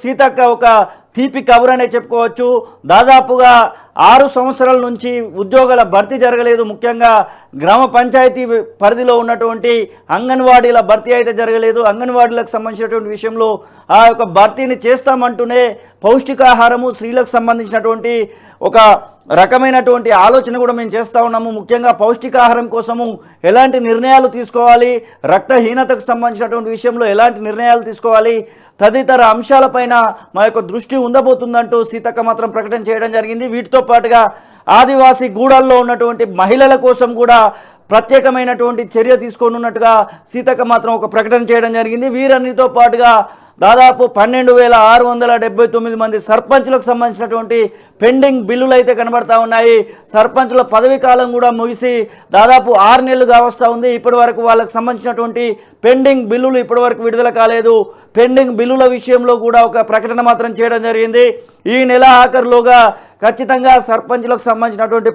సీతక్క ఒక తీపి కబురనే చెప్పుకోవచ్చు. దాదాపుగా 6 సంవత్సరాల నుంచి ఉద్యోగాల భర్తీ జరగలేదు. ముఖ్యంగా గ్రామ పంచాయతీ పరిధిలో ఉన్నటువంటి అంగన్వాడీల భర్తీ అయితే జరగలేదు. అంగన్వాడీలకు సంబంధించినటువంటి విషయంలో ఆ యొక్క భర్తీని చేస్తామంటూనే పౌష్టికాహారము స్త్రీలకు సంబంధించినటువంటి ఒక రకమైనటువంటి ఆలోచన కూడా మేము చేస్తూ ఉన్నాము. ముఖ్యంగా పౌష్టికాహారం కోసము ఎలాంటి నిర్ణయాలు తీసుకోవాలి, రక్తహీనతకు సంబంధించినటువంటి విషయంలో ఎలాంటి నిర్ణయాలు తీసుకోవాలి తదితర అంశాలపైన మా యొక్క దృష్టి ఉండబోతుందంటూ సీతక్క మాత్రం ప్రకటన చేయడం జరిగింది. వీటితో పాటుగా ఆదివాసీ గూడాల్లో ఉన్నటువంటి మహిళల కోసం కూడా ప్రత్యేకమైనటువంటి చర్య తీసుకోనున్నట్టుగా సీతక్క మాత్రం ఒక ప్రకటన చేయడం జరిగింది. వీరన్నిటితో పాటుగా దాదాపు 12,679 మంది సర్పంచులకు సంబంధించినటువంటి పెండింగ్ బిల్లులు అయితే కనబడతా ఉన్నాయి. సర్పంచుల పదవీ కాలం కూడా ముగిసి దాదాపు 6 నెలలుగా వస్తూ ఉంది. ఇప్పటి వరకు వాళ్ళకు సంబంధించినటువంటి పెండింగ్ బిల్లులు ఇప్పటి వరకు విడుదల కాలేదు. పెండింగ్ బిల్లుల విషయంలో కూడా ఒక ప్రకటన మాత్రం చేయడం జరిగింది. ఈ నెల ఆఖరులోగా ఖచ్చితంగా సర్పంచులకు సంబంధించినటువంటి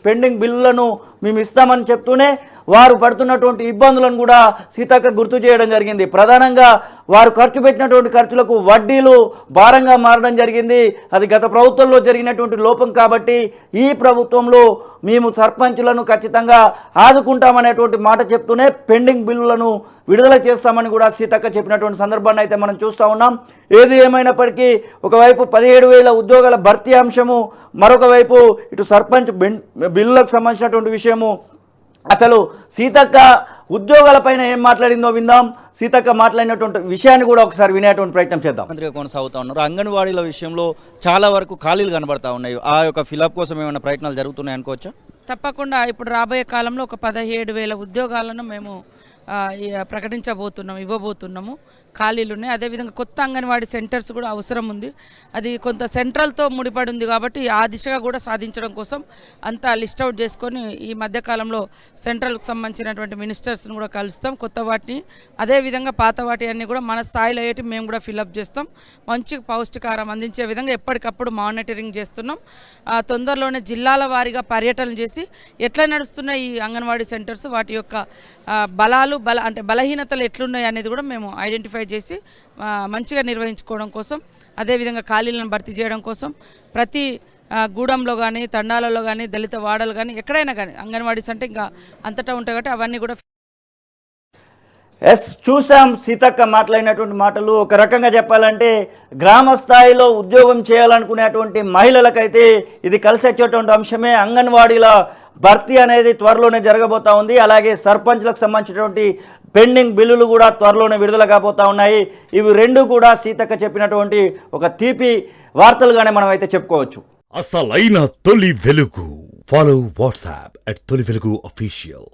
పెండింగ్ బిల్లులను మేము ఇస్తామని చెప్తూనే వారు పడుతున్నటువంటి ఇబ్బందులను కూడా సీతక్క గుర్తు చేయడం జరిగింది. ప్రధానంగా వారు ఖర్చు పెట్టినటువంటి ఖర్చులకు వడ్డీలు భారంగా మారడం జరిగింది. అది గత ప్రభుత్వంలో జరిగినటువంటి లోపం కాబట్టి ఈ ప్రభుత్వంలో మేము సర్పంచులను ఖచ్చితంగా ఆదుకుంటామనేటువంటి మాట చెప్తూనే పెండింగ్ బిల్లులను విడుదల చేస్తామని కూడా సీతక్క చెప్పినటువంటి సందర్భాన్ని అయితే మనం చూస్తూ ఉన్నాం. ఏది ఏమైనప్పటికీ ఒకవైపు 17,000 ఉద్యోగాల భర్తీ అంశము, మరొక వైపు ఇటు సర్పంచ్ బిల్లులకు సంబంధించినటువంటి విషయము. అసలు సీతక్క ఉద్యోగాలపైన ఏం మాట్లాడిందో విందాం. సీతక్క మాట్లాడినటువంటి విషయాన్ని కూడా ఒకసారి వినేటువంటి ప్రయత్నం చేద్దాం. మంత్రిగా కొనసాగుతూ ఉన్నారు. అంగన్వాడీల విషయంలో చాలా వరకు ఖాళీలు కనబడతా ఉన్నాయి. ఆ యొక్క ఫిలప్ కోసం ఏమైనా ప్రయత్నాలు జరుగుతున్నాయి అనుకోవచ్చా? తప్పకుండా ఇప్పుడు రాబోయే కాలంలో ఒక 17,000 ఉద్యోగాలను మేము ప్రకటించబోతున్నాము, ఇవ్వబోతున్నాము. ఖాళీలు ఉన్నాయి. అదేవిధంగా కొత్త అంగన్వాడీ సెంటర్స్ కూడా అవసరం ఉంది. అది కొంత సెంట్రల్తో ముడిపడి ఉంది కాబట్టి ఆ దిశగా కూడా సాధించడం కోసం అంతా లిస్ట్ అవుట్ చేసుకొని ఈ మధ్యకాలంలో సెంట్రల్కి సంబంధించినటువంటి మినిస్టర్స్ని కూడా కలుస్తాం. కొత్త వాటిని అదేవిధంగా పాత వాటి అన్నీ కూడా మన స్థాయిలో అయ్యేటి మేము కూడా ఫిలప్ చేస్తాం. మంచి పౌష్టికాహారం అందించే విధంగా ఎప్పటికప్పుడు మానిటరింగ్ చేస్తున్నాం. తొందరలోనే జిల్లాల వారీగా పర్యటనలు చేసి ఎట్లా నడుస్తున్నాయి ఈ అంగన్వాడీ సెంటర్స్, వాటి యొక్క బలహీనతలు ఎట్లున్నాయి అనేది కూడా మేము ఐడెంటిఫై చేసి మంచిగా నిర్వహించుకోవడం కోసం, అదేవిధంగా ఖాళీలను భర్తీ చేయడం కోసం ప్రతి గూడెంలో కానీ, తండాలలో కానీ, దళిత వాడలు కానీ, ఎక్కడైనా కానీ అంగన్వాడీస్ అంటే ఇంకా అంతటా ఉంటాయి కాబట్టి అవన్నీ కూడా చూసాం. సీతక్క మాట్లాడినటువంటి మాటలు ఒక రకంగా చెప్పాలంటే గ్రామ స్థాయిలో ఉద్యోగం చేయాలనుకునేటువంటి మహిళలకైతే ఇది కలిసి వచ్చేటువంటి అంశమే. అంగన్వాడీల భర్తీ అనేది త్వరలోనే జరగబోతా ఉంది. అలాగే సర్పంచ్లకు సంబంధించినటువంటి పెండింగ్ బిల్లులు కూడా త్వరలోనే విడుదల కాబోతా ఉన్నాయి. ఇవి రెండు కూడా సీతక్క చెప్పినటువంటి ఒక తీపి వార్తలుగానే మనం అయితే చెప్పుకోవచ్చు. అసలైన తొలి వెలుగు. ఫాలో వాట్సాప్ @తొలి వెలుగు అఫీషియల్.